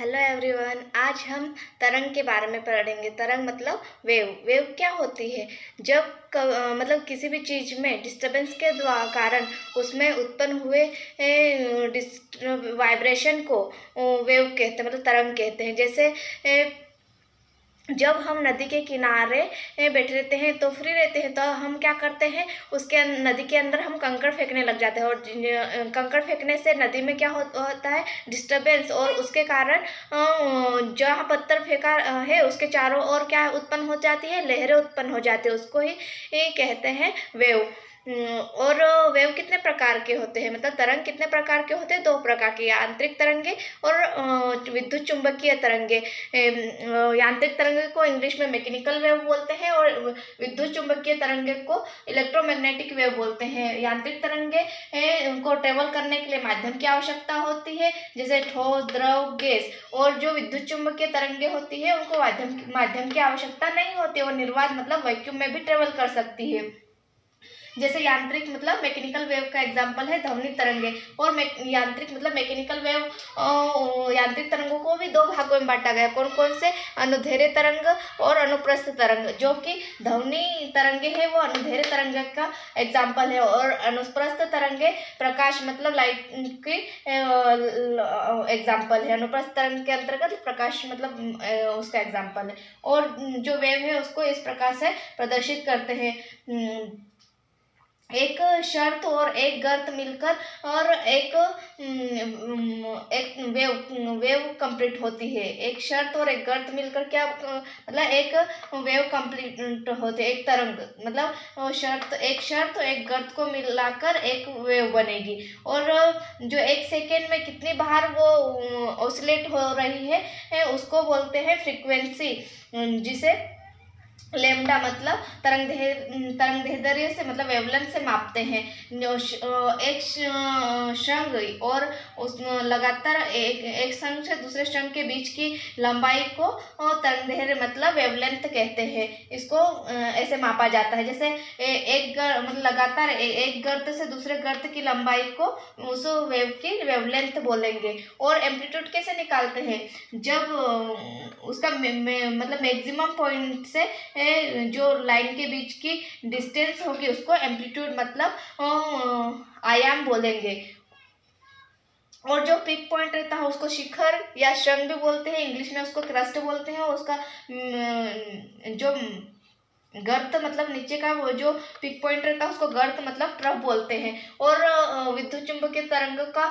Hello everyone. आज हम तरंग के बारे में पढ़ेंगे। तरंग मतलब वेव। वेव क्या होती है? जब मतलब किसी भी चीज़ में डिस्टरबेंस के कारण उसमें उत्पन्न हुए वाइब्रेशन को वेव कहते हैं, मतलब तरंग कहते हैं। जैसे जब हम नदी के किनारे बैठे रहते हैं तो फ्री रहते हैं, तो हम क्या करते हैं, उसके नदी के अंदर हम कंकड़ फेंकने लग जाते हैं। और कंकड़ फेंकने से नदी में क्या होता है, डिस्टरबेंस, और उसके कारण जहाँ पत्थर फेंका है उसके चारों ओर क्या उत्पन्न हो जाती है, लहरें उत्पन्न हो जाती है। उसको ही कहते हैं वेव। और वेव कितने प्रकार के होते हैं, मतलब तरंग कितने प्रकार के होते हैं? दो प्रकार के, यांत्रिक तरंगे और विद्युत चुंबकीय तरंगे। यांत्रिक तरंगे को इंग्लिश में मैकेनिकल वेव बोलते हैं और विद्युत चुंबकीय तरंगे को इलेक्ट्रोमैग्नेटिक वेव बोलते हैं। यांत्रिक तरंगे उनको ट्रेवल करने के लिए माध्यम की आवश्यकता होती है, जैसे ठोस, द्रव, गैस। और जो विद्युत चुंबकीय तरंगे होती है उनको माध्यम की आवश्यकता नहीं होती और निर्वात मतलब वैक्यूम में भी ट्रेवल कर सकती है। जैसे यांत्रिक मतलब मैकेनिकल वेव का एग्जांपल है ध्वनि तरंगे। और यांत्रिक मतलब मैकेनिकल वेव, यांत्रिक तरंगों को भी दो भागों में बांटा गया। कौन कौन से? अनुदैर्घ्य तरंग और अनुप्रस्थ तरंग। जो कि ध्वनि तरंगे है वो अनुदैर्घ्य तरंग का एग्जांपल है, और अनुप्रस्थ तरंगे प्रकाश मतलब लाइट की एग्जांपल है। अनुप्रस्थ तरंग के अंतर्गत प्रकाश मतलब उसका एग्जांपल है। और जो वेव है उसको इस प्रकार से प्रदर्शित करते हैं। एक शर्त और एक गर्त मिलकर और एक वेव कंप्लीट होती है। एक शर्त और एक गर्त मिलकर क्या मतलब एक वेव कंप्लीट होती है, एक तरंग मतलब एक शर्त और एक गर्त को मिलाकर एक वेव बनेगी। और जो एक सेकेंड में कितनी बार वो ऑसिलेट हो रही है उसको बोलते हैं फ्रीक्वेंसी, जिसे लैम्डा मतलब तरंगदैर्घ्य से मतलब वेवलेंथ से मापते हैं। एक शंख और उस लगातार एक शंख से दूसरे शंख के बीच की लंबाई को तरंगदैर्घ्य मतलब वेवलेंथ कहते हैं। इसको ऐसे मापा जाता है। जैसे मतलब लगातार एक गर्त से दूसरे गर्त की लंबाई को उस वेव की वेवलेंथ बोलेंगे। और एम्पलीट्यूड कैसे निकालते हैं? जब उसका मतलब मैक्सिमम पॉइंट से जो लाइन के बीच की डिस्टेंस होगी उसको एम्पलीट्यूड मतलब आयाम बोलेंगे। और जो पीक पॉइंट रहता है उसको शिखर या शृंग भी बोलते हैं, इंग्लिश में उसको क्रस्ट बोलते हैं। और उसका जो गर्त मतलब नीचे का वो जो पीक पॉइंट रहता है उसको गर्त मतलब ट्रफ बोलते हैं। और विद्युत चुंबकीय तरंग का